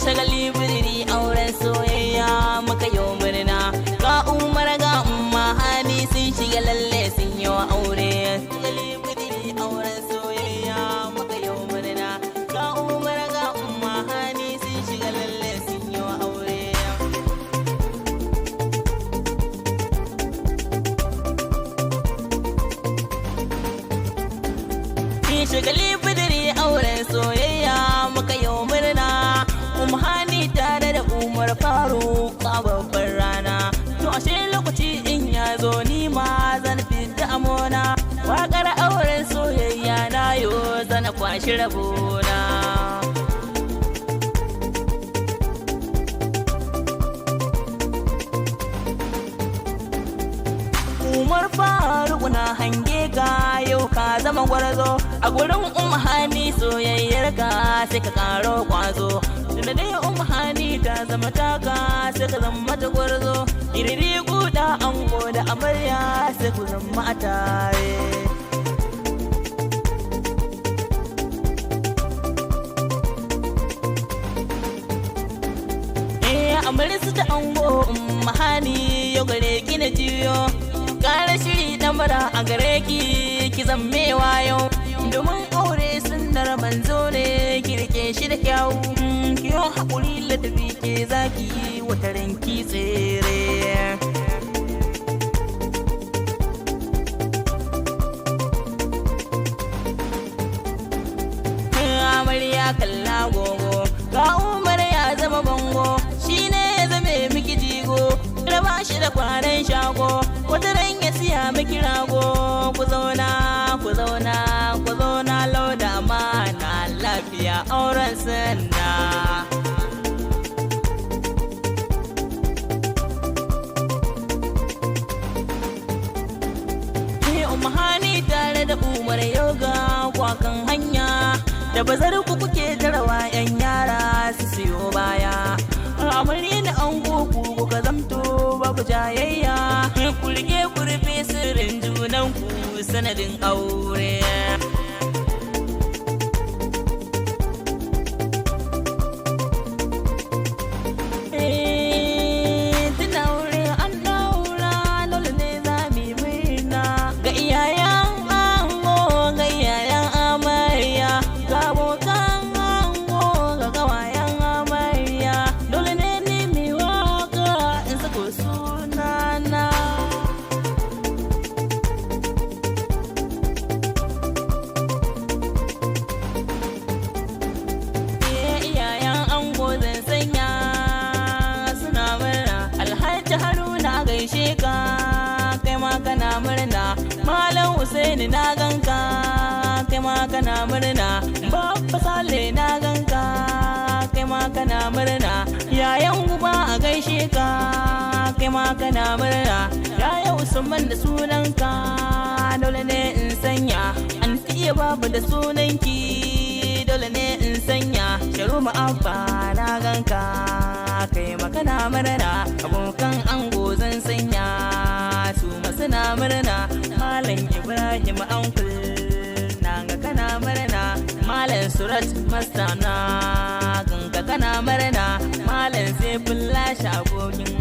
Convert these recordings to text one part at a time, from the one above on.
shagali birni auren soyayya muka yo murna ga Umar ga Umma Hani sun shiga lalle sun yi aure shagali birni auren soyayya muka yo murna ga Umar ga Umma Hani sun shiga lalle sun yi aure shagali birni auren soyayya muka yo murna Umma Hani tare da Umar Faruk a babbar rana to ashe lokaci in ya zo ni ma zan fita amona waƙar auren soyayya na yo zan kwashi rabona Umar Faruk na hange ka yau ka zama gwarzo a gurin Umma Hani soyayyar ka sai ka karo kwazo tunda dai Umma Hani ta zama taka sai ka zama ta gwarzo iriri guda ango da amarya sai ku zama a tare amarya su ta ango Umma Hani yau gare ki na jiyo kara shiri mara a gare ki zamme wayo domin aure sunnar manzo ne kirke shi da kyawu kiyo haƙuri ladabi ke zaki wata ranki tsere amarya kalla gogo ga Umar ya zama bango shine ya zame miki jigo raba shi da kwanan shago wata ran ya siya miki rago ku zauna ku zauna ku zauna lauda amana lafiya auren sunna Umma Hani tare da Umar yoga kwakan hanya da bazar ku kuke tarawa yan yara su siyo baya amarya da ango ku kuka zamto babu jayayya ku rike ku rufe sirrin junan ku sanadin aure tun aure an daura dole ne za mu yi murna ga iyayen ango ga iyayen amarya ga abokan ango ga gawayen amarya dole ne ni mi waka in sako sunana iyayen ango zan sanya suna murna Alhaji Haruna gaishe ka kai ma kana murna Malam Husaini na ganka kai ma kana murna Babba Sale na ganka kai ma kana murna yayan guba a gaishe ka kai ma kana murna yaya Usman da sunanka dole ne in sanya an iya babu da sunanki dole ne in sanya Sharuma Abba na ganka kai ma kana murna abokan ango zan sanya su ma suna murna Malam Ibrahim Ankul na ga kana murna Malam Surat Mastana ganka kana murna Malam Saifullah Shagokin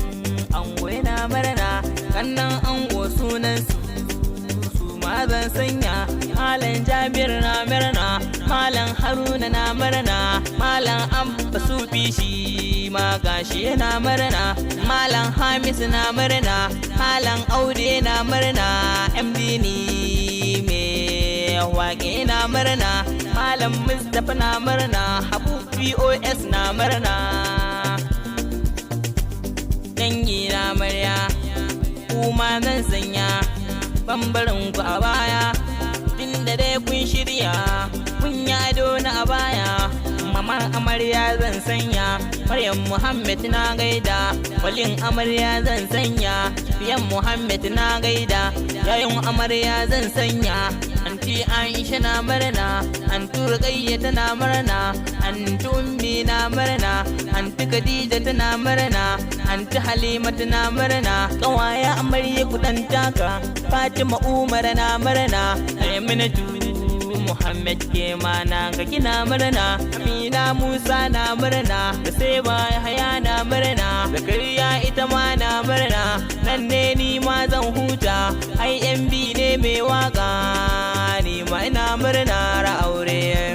ango yana murna kannan ango sunan su ma zan sanya Malam Jabir na murna Malam Haruna na murna Malam Abba Sufi shi ma gashi yana murna Malam Hamis na murna Malam Aude na murna MD ni me wake na murna Malam Mustapha na murna Habu POS na murna dangi na murya kuma zan sanya bambarin ku a baya tunda dai kun shirya kun yi ado na a baya mamar amarya zan sanya Maryam Muhammad na gaida walin amarya zan sanya biyan Muhammad na gaida yayin amarya zan sanya anti Aisha na murna anti Ruqayya tana murna anti Ummi na murna anti Khadija tana murna anti Halima tana murna kawaya amarya kudan taka Fatima Umar na murna Aminatu Muhammad ke mana ga kina murna abokina Musa na murna, da sai ba haya na murna, Zakariya ita ma na murna, nan ne ni ma zan huta, ai MB ne mai waka, ni ma ina murna ra aure.